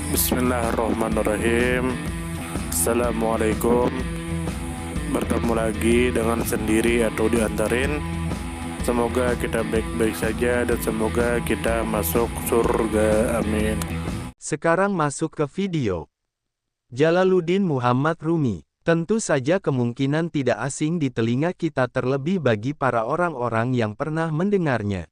Bismillahirrahmanirrahim. Assalamualaikum. Bertemu lagi dengan sendiri atau diantarin. Semoga kita baik-baik saja dan semoga kita masuk surga. Amin. Sekarang masuk ke video. Jalaluddin Muhammad Rumi. Tentu saja kemungkinan tidak asing di telinga kita, terlebih bagi para orang-orang yang pernah mendengarnya.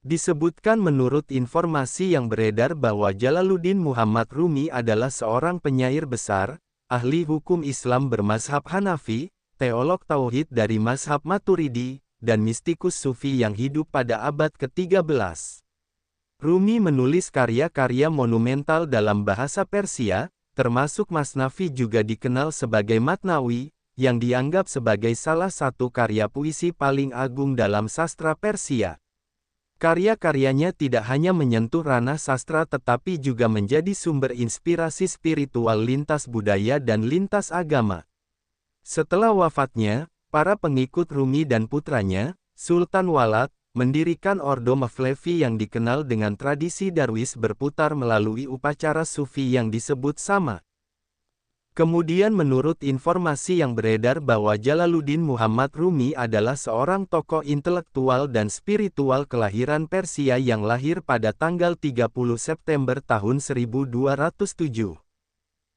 Disebutkan menurut informasi yang beredar bahwa Jalaluddin Muhammad Rumi adalah seorang penyair besar, ahli hukum Islam bermazhab Hanafi, teolog tauhid dari mazhab Maturidi, dan mistikus sufi yang hidup pada abad ke-13. Rumi menulis karya-karya monumental dalam bahasa Persia, termasuk Masnavi, juga dikenal sebagai Matnawi, yang dianggap sebagai salah satu karya puisi paling agung dalam sastra Persia. Karya-karyanya tidak hanya menyentuh ranah sastra tetapi juga menjadi sumber inspirasi spiritual lintas budaya dan lintas agama. Setelah wafatnya, para pengikut Rumi dan putranya, Sultan Walad, mendirikan Ordo Mevlevi yang dikenal dengan tradisi darwis berputar melalui upacara sufi yang disebut sama. Kemudian menurut informasi yang beredar bahwa Jalaluddin Muhammad Rumi adalah seorang tokoh intelektual dan spiritual kelahiran Persia yang lahir pada tanggal 30 September tahun 1207.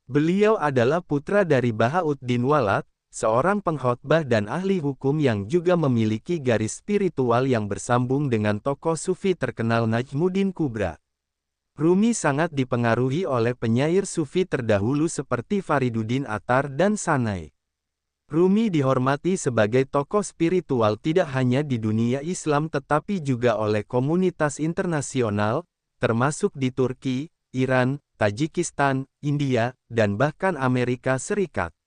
Beliau adalah putra dari Bahauddin Walad, seorang pengkhotbah dan ahli hukum yang juga memiliki garis spiritual yang bersambung dengan tokoh sufi terkenal Najmuddin Kubra. Rumi sangat dipengaruhi oleh penyair sufi terdahulu seperti Fariduddin Attar dan Sanai. Rumi dihormati sebagai tokoh spiritual tidak hanya di dunia Islam tetapi juga oleh komunitas internasional, termasuk di Turki, Iran, Tajikistan, India, dan bahkan Amerika Serikat.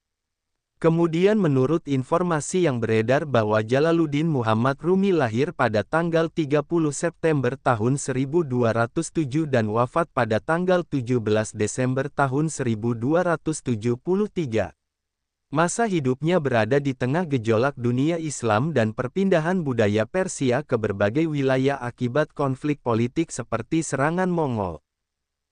Kemudian menurut informasi yang beredar bahwa Jalaluddin Muhammad Rumi lahir pada tanggal 30 September tahun 1207 dan wafat pada tanggal 17 Desember tahun 1273. Masa hidupnya berada di tengah gejolak dunia Islam dan perpindahan budaya Persia ke berbagai wilayah akibat konflik politik seperti serangan Mongol.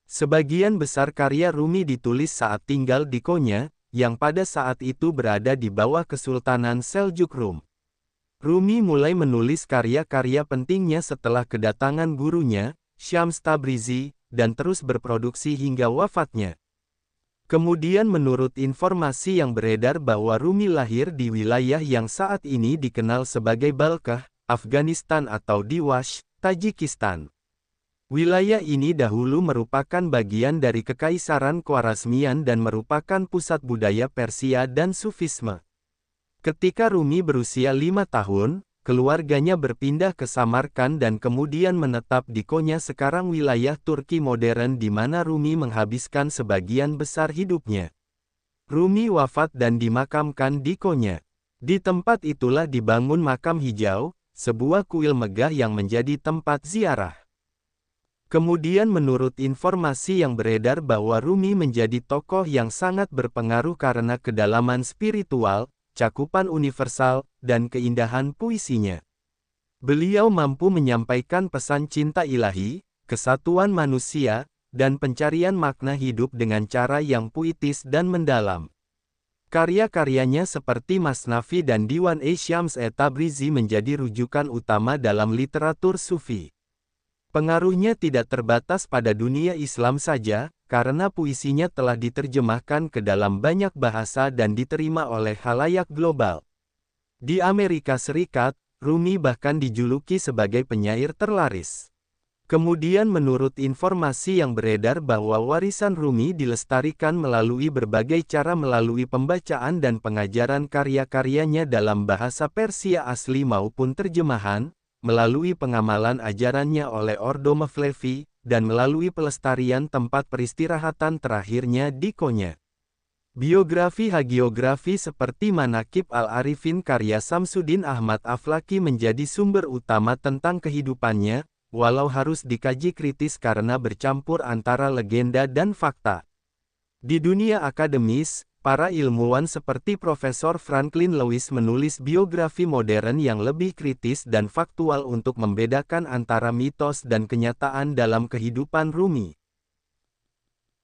Sebagian besar karya Rumi ditulis saat tinggal di Konya, yang pada saat itu berada di bawah Kesultanan Seljuk Rum. Rumi mulai menulis karya-karya pentingnya setelah kedatangan gurunya, Syams Tabrizi, dan terus berproduksi hingga wafatnya. Kemudian menurut informasi yang beredar bahwa Rumi lahir di wilayah yang saat ini dikenal sebagai Balkh, Afghanistan atau Diwash, Tajikistan. Wilayah ini dahulu merupakan bagian dari Kekaisaran Khwarezmian dan merupakan pusat budaya Persia dan Sufisme. Ketika Rumi berusia 5 tahun, keluarganya berpindah ke Samarkand dan kemudian menetap di Konya, sekarang wilayah Turki modern di mana Rumi menghabiskan sebagian besar hidupnya. Rumi wafat dan dimakamkan di Konya. Di tempat itulah dibangun makam hijau, sebuah kuil megah yang menjadi tempat ziarah. Kemudian menurut informasi yang beredar bahwa Rumi menjadi tokoh yang sangat berpengaruh karena kedalaman spiritual, cakupan universal, dan keindahan puisinya. Beliau mampu menyampaikan pesan cinta ilahi, kesatuan manusia, dan pencarian makna hidup dengan cara yang puitis dan mendalam. Karya-karyanya seperti Masnavi dan Diwan-e-Syams Tabrizi menjadi rujukan utama dalam literatur sufi. Pengaruhnya tidak terbatas pada dunia Islam saja, karena puisinya telah diterjemahkan ke dalam banyak bahasa dan diterima oleh khalayak global. Di Amerika Serikat, Rumi bahkan dijuluki sebagai penyair terlaris. Kemudian menurut informasi yang beredar bahwa warisan Rumi dilestarikan melalui berbagai cara, melalui pembacaan dan pengajaran karya-karyanya dalam bahasa Persia asli maupun terjemahan, melalui pengamalan ajarannya oleh Ordo Mevlevi, dan melalui pelestarian tempat peristirahatan terakhirnya di Konya. Biografi-hagiografi seperti Manaqib al-Arifin karya Samsuddin Ahmad Aflaki menjadi sumber utama tentang kehidupannya, walau harus dikaji kritis karena bercampur antara legenda dan fakta. Di dunia akademis, para ilmuwan seperti Profesor Franklin Lewis menulis biografi modern yang lebih kritis dan faktual untuk membedakan antara mitos dan kenyataan dalam kehidupan Rumi.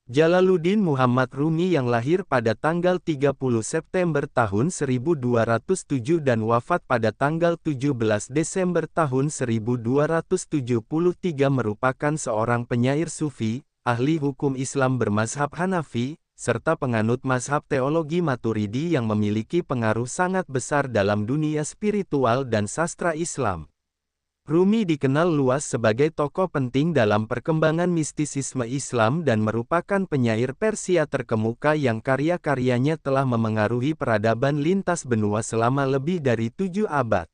Jalaluddin Muhammad Rumi yang lahir pada tanggal 30 September tahun 1207 dan wafat pada tanggal 17 Desember tahun 1273 merupakan seorang penyair sufi, ahli hukum Islam bermazhab Hanafi, serta penganut mazhab teologi Maturidi yang memiliki pengaruh sangat besar dalam dunia spiritual dan sastra Islam. Rumi dikenal luas sebagai tokoh penting dalam perkembangan mistisisme Islam dan merupakan penyair Persia terkemuka yang karya-karyanya telah memengaruhi peradaban lintas benua selama lebih dari 7 abad.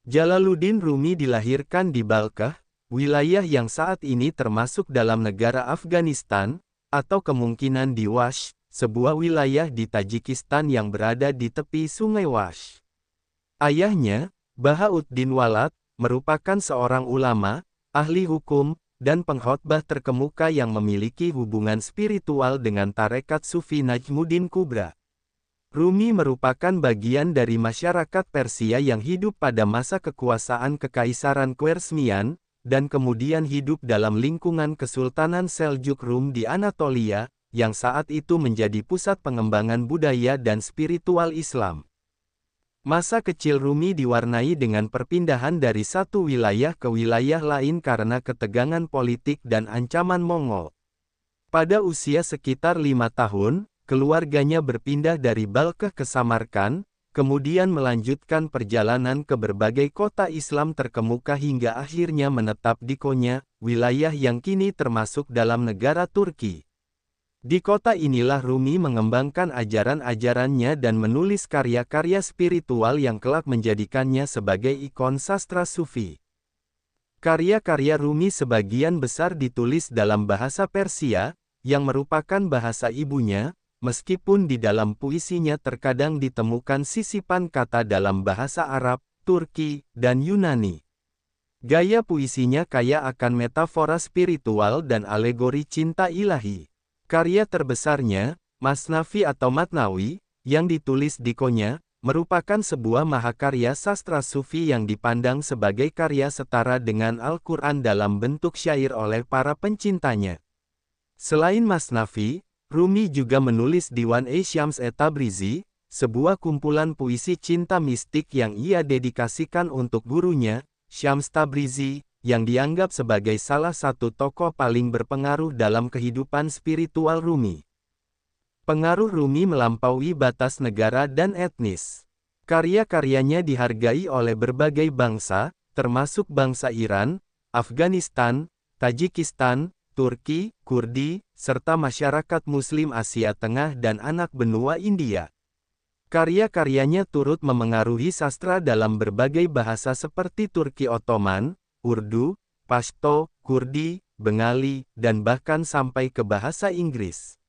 Jalaluddin Rumi dilahirkan di Balkh, wilayah yang saat ini termasuk dalam negara Afghanistan, atau kemungkinan di Wash, sebuah wilayah di Tajikistan yang berada di tepi Sungai Wash. Ayahnya, Bahauddin Walad, merupakan seorang ulama, ahli hukum, dan pengkhotbah terkemuka yang memiliki hubungan spiritual dengan tarekat Sufi Najmuddin Kubra. Rumi merupakan bagian dari masyarakat Persia yang hidup pada masa kekuasaan Kekaisaran Khwarezmian, dan kemudian hidup dalam lingkungan Kesultanan Seljuk Rum di Anatolia, yang saat itu menjadi pusat pengembangan budaya dan spiritual Islam. Masa kecil Rumi diwarnai dengan perpindahan dari satu wilayah ke wilayah lain karena ketegangan politik dan ancaman Mongol. Pada usia sekitar 5 tahun, keluarganya berpindah dari Balkh ke Samarkand, kemudian melanjutkan perjalanan ke berbagai kota Islam terkemuka hingga akhirnya menetap di Konya, wilayah yang kini termasuk dalam negara Turki. Di kota inilah Rumi mengembangkan ajaran-ajarannya dan menulis karya-karya spiritual yang kelak menjadikannya sebagai ikon sastra sufi. Karya-karya Rumi sebagian besar ditulis dalam bahasa Persia, yang merupakan bahasa ibunya, meskipun di dalam puisinya terkadang ditemukan sisipan kata dalam bahasa Arab, Turki, dan Yunani. Gaya puisinya kaya akan metafora spiritual dan alegori cinta ilahi. Karya terbesarnya, Masnavi atau Matnawi, yang ditulis di Konya, merupakan sebuah mahakarya sastra sufi yang dipandang sebagai karya setara dengan Al-Quran dalam bentuk syair oleh para pencintanya. Selain Masnavi, Rumi juga menulis Diwan Syams Tabrizi, sebuah kumpulan puisi cinta mistik yang ia dedikasikan untuk gurunya, Syams Tabrizi, yang dianggap sebagai salah satu tokoh paling berpengaruh dalam kehidupan spiritual Rumi. Pengaruh Rumi melampaui batas negara dan etnis. Karya-karyanya dihargai oleh berbagai bangsa, termasuk bangsa Iran, Afghanistan, Tajikistan, Turki, Kurdi, serta masyarakat Muslim Asia Tengah dan anak benua India. Karya-karyanya turut memengaruhi sastra dalam berbagai bahasa seperti Turki Ottoman, Urdu, Pashto, Kurdi, Bengali, dan bahkan sampai ke bahasa Inggris.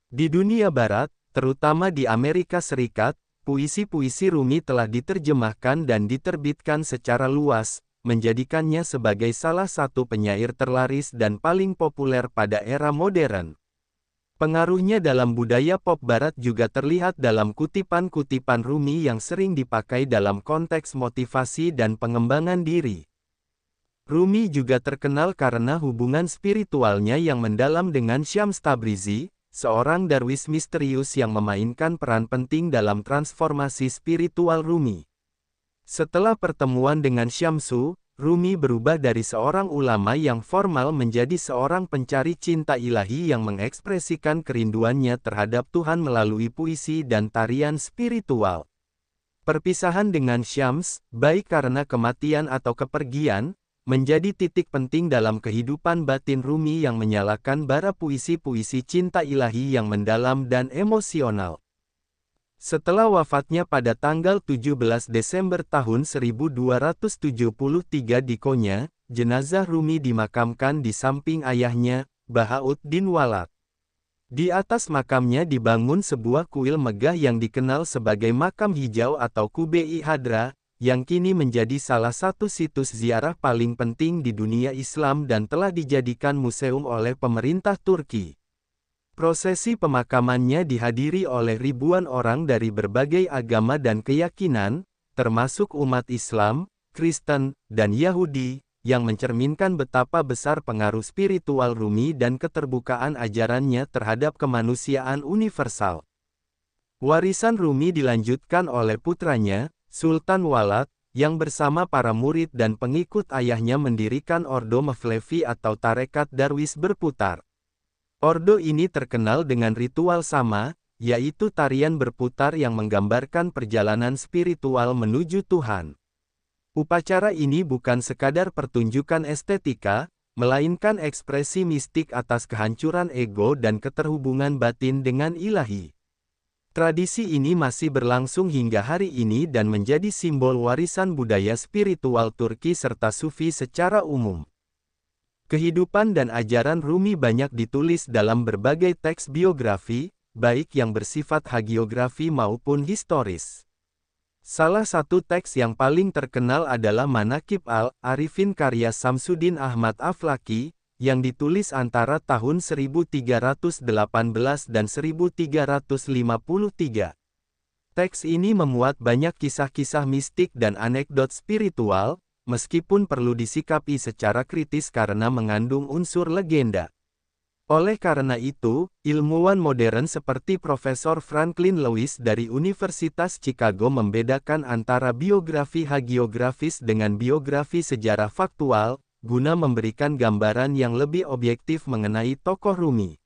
Di dunia barat, terutama di Amerika Serikat, puisi-puisi Rumi telah diterjemahkan dan diterbitkan secara luas, menjadikannya sebagai salah satu penyair terlaris dan paling populer pada era modern. Pengaruhnya dalam budaya pop barat juga terlihat dalam kutipan-kutipan Rumi yang sering dipakai dalam konteks motivasi dan pengembangan diri. Rumi juga terkenal karena hubungan spiritualnya yang mendalam dengan Syams Tabrizi, seorang darwis misterius yang memainkan peran penting dalam transformasi spiritual Rumi. Setelah pertemuan dengan Syamsu, Rumi berubah dari seorang ulama yang formal menjadi seorang pencari cinta ilahi yang mengekspresikan kerinduannya terhadap Tuhan melalui puisi dan tarian spiritual. Perpisahan dengan Syams, baik karena kematian atau kepergian, menjadi titik penting dalam kehidupan batin Rumi yang menyalakan bara puisi-puisi cinta ilahi yang mendalam dan emosional. Setelah wafatnya pada tanggal 17 Desember tahun 1273 di Konya, jenazah Rumi dimakamkan di samping ayahnya, Bahauddin Walad. Di atas makamnya dibangun sebuah kuil megah yang dikenal sebagai Makam Hijau atau Kubbe-i Hadra, yang kini menjadi salah satu situs ziarah paling penting di dunia Islam dan telah dijadikan museum oleh pemerintah Turki. Prosesi pemakamannya dihadiri oleh ribuan orang dari berbagai agama dan keyakinan, termasuk umat Islam, Kristen, dan Yahudi, yang mencerminkan betapa besar pengaruh spiritual Rumi dan keterbukaan ajarannya terhadap kemanusiaan universal. Warisan Rumi dilanjutkan oleh putranya, Sultan Walad, yang bersama para murid dan pengikut ayahnya mendirikan Ordo Mevlevi atau Tarekat Darwis berputar. Ordo ini terkenal dengan ritual sama, yaitu tarian berputar yang menggambarkan perjalanan spiritual menuju Tuhan. Upacara ini bukan sekadar pertunjukan estetika, melainkan ekspresi mistik atas kehancuran ego dan keterhubungan batin dengan ilahi. Tradisi ini masih berlangsung hingga hari ini dan menjadi simbol warisan budaya spiritual Turki serta Sufi secara umum. Kehidupan dan ajaran Rumi banyak ditulis dalam berbagai teks biografi, baik yang bersifat hagiografi maupun historis. Salah satu teks yang paling terkenal adalah Manaqib al-Arifin karya Samsuddin Ahmad Aflaki, yang ditulis antara tahun 1318 dan 1353. Teks ini memuat banyak kisah-kisah mistik dan anekdot spiritual, meskipun perlu disikapi secara kritis karena mengandung unsur legenda. Oleh karena itu, ilmuwan modern seperti Profesor Franklin Lewis dari Universitas Chicago membedakan antara biografi hagiografis dengan biografi sejarah faktual, guna memberikan gambaran yang lebih objektif mengenai tokoh Rumi.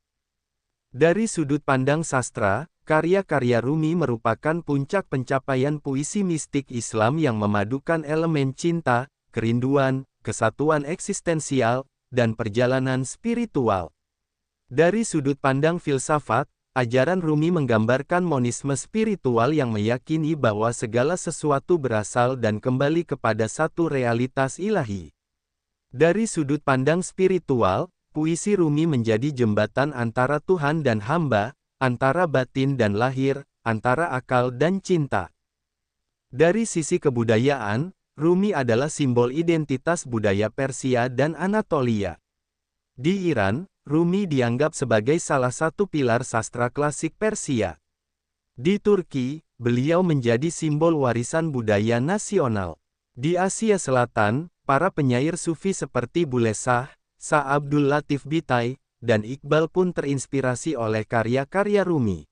Dari sudut pandang sastra, karya-karya Rumi merupakan puncak pencapaian puisi mistik Islam yang memadukan elemen cinta, kerinduan, kesatuan eksistensial, dan perjalanan spiritual. Dari sudut pandang filsafat, ajaran Rumi menggambarkan monisme spiritual yang meyakini bahwa segala sesuatu berasal dan kembali kepada satu realitas ilahi. Dari sudut pandang spiritual, puisi Rumi menjadi jembatan antara Tuhan dan hamba, antara batin dan lahir, antara akal dan cinta. Dari sisi kebudayaan, Rumi adalah simbol identitas budaya Persia dan Anatolia. Di Iran, Rumi dianggap sebagai salah satu pilar sastra klasik Persia. Di Turki, beliau menjadi simbol warisan budaya nasional. Di Asia Selatan, para penyair Sufi seperti Bulesah, Sa Abdul Latif Bitay, dan Iqbal pun terinspirasi oleh karya-karya Rumi.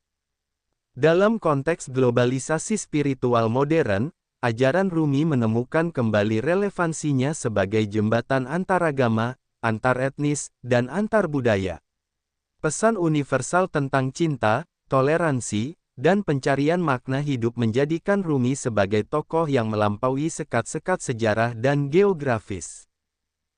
Dalam konteks globalisasi spiritual modern, ajaran Rumi menemukan kembali relevansinya sebagai jembatan antaragama, antar etnis, dan antar budaya. Pesan universal tentang cinta, toleransi, dan pencarian makna hidup menjadikan Rumi sebagai tokoh yang melampaui sekat-sekat sejarah dan geografis.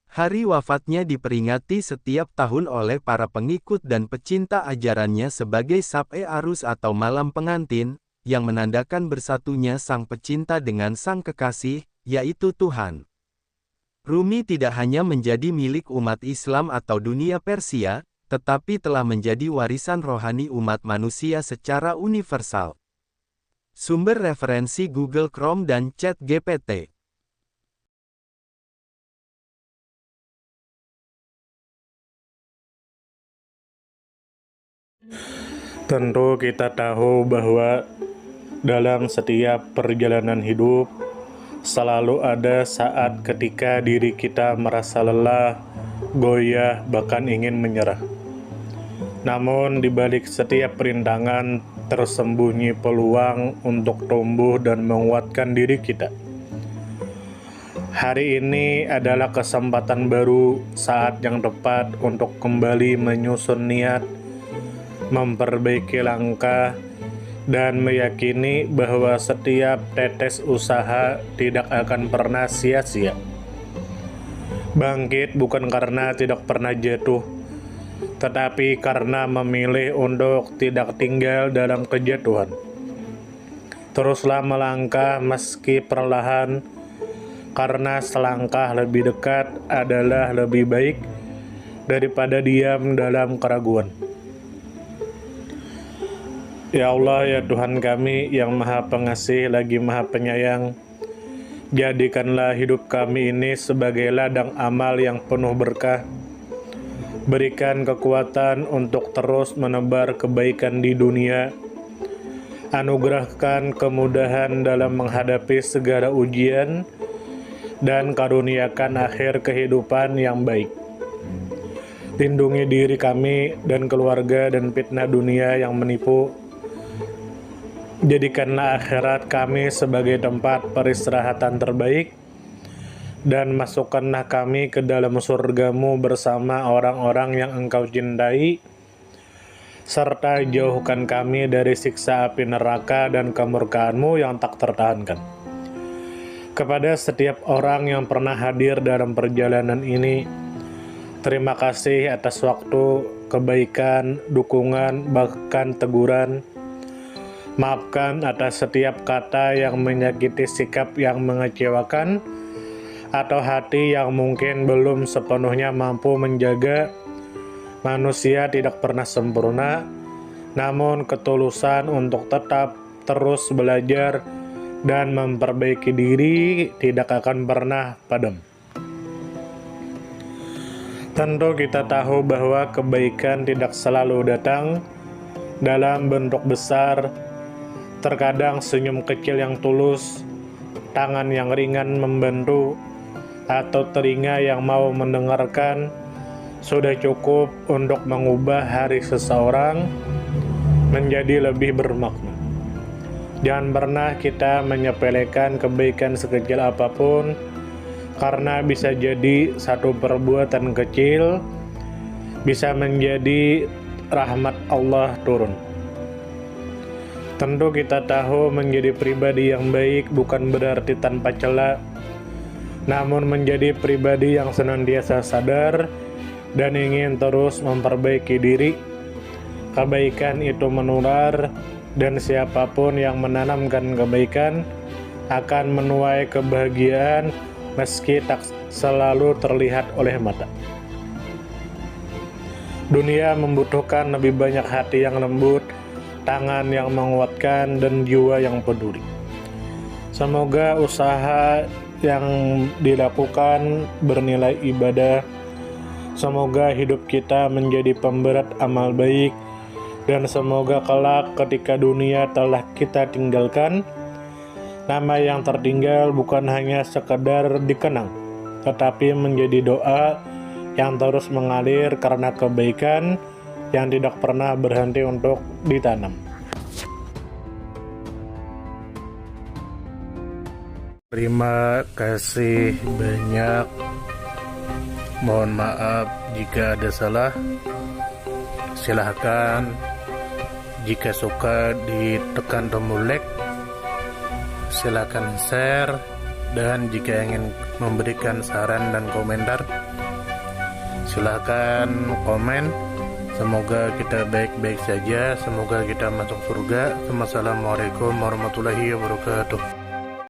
Hari wafatnya diperingati setiap tahun oleh para pengikut dan pecinta ajarannya sebagai Sab'e Arus atau malam pengantin, yang menandakan bersatunya sang pecinta dengan sang kekasih, yaitu Tuhan. Rumi tidak hanya menjadi milik umat Islam atau dunia Persia, tetapi telah menjadi warisan rohani umat manusia secara universal. Sumber referensi Google Chrome dan ChatGPT. Tentu kita tahu bahwa dalam setiap perjalanan hidup, selalu ada saat ketika diri kita merasa lelah, goyah, bahkan ingin menyerah. Namun di balik setiap perintangan tersembunyi peluang untuk tumbuh dan menguatkan diri kita. Hari ini adalah kesempatan baru, saat yang tepat untuk kembali menyusun niat, memperbaiki langkah, dan meyakini bahwa setiap tetes usaha tidak akan pernah sia-sia. Bangkit bukan karena tidak pernah jatuh, tetapi karena memilih untuk tidak tinggal dalam kejatuhan. Teruslah melangkah meski perlahan, karena selangkah lebih dekat adalah lebih baik daripada diam dalam keraguan. Ya Allah, ya Tuhan kami yang Maha Pengasih lagi Maha Penyayang, jadikanlah hidup kami ini sebagai ladang amal yang penuh berkah. Berikan kekuatan untuk terus menebar kebaikan di dunia. Anugerahkan kemudahan dalam menghadapi segala ujian, dan karuniakan akhir kehidupan yang baik. Lindungi diri kami dan keluarga dan fitnah dunia yang menipu. Jadikanlah akhirat kami sebagai tempat peristirahatan terbaik, dan masukkanlah kami ke dalam surga-Mu bersama orang-orang yang Engkau cintai, serta jauhkan kami dari siksa api neraka dan kemurkaan-Mu yang tak tertahankan. Kepada setiap orang yang pernah hadir dalam perjalanan ini, terima kasih atas waktu, kebaikan, dukungan, bahkan teguran. Maafkan atas setiap kata yang menyakiti, sikap yang mengecewakan, atau hati yang mungkin belum sepenuhnya mampu menjaga. Manusia tidak pernah sempurna, namun ketulusan untuk tetap terus belajar dan memperbaiki diri tidak akan pernah padam. Tentu kita tahu bahwa kebaikan tidak selalu datang dalam bentuk besar. Terkadang senyum kecil yang tulus, tangan yang ringan membantu, atau telinga yang mau mendengarkan sudah cukup untuk mengubah hari seseorang menjadi lebih bermakna. Jangan pernah kita menyepelekan kebaikan sekecil apapun, karena bisa jadi satu perbuatan kecil bisa menjadi rahmat Allah turun. Tentu kita tahu menjadi pribadi yang baik bukan berarti tanpa celah, namun menjadi pribadi yang senantiasa sadar dan ingin terus memperbaiki diri. Kebaikan itu menular, dan siapapun yang menanamkan kebaikan akan menuai kebahagiaan meski tak selalu terlihat oleh mata. Dunia membutuhkan lebih banyak hati yang lembut, tangan yang menguatkan, dan jiwa yang peduli. Semoga usaha yang dilakukan bernilai ibadah. Semoga hidup kita menjadi pemberat amal baik, dan semoga kelak ketika dunia telah kita tinggalkan, nama yang tertinggal bukan hanya sekedar dikenang, tetapi menjadi doa yang terus mengalir karena kebaikan yang tidak pernah berhenti untuk ditanam. Terima kasih banyak. Mohon maaf jika ada salah. Silahkan jika suka ditekan tombol like, silahkan share, dan jika ingin memberikan saran dan komentar, silahkan komen. Semoga kita baik-baik saja, semoga kita masuk surga. Wassalamualaikum warahmatullahi wabarakatuh.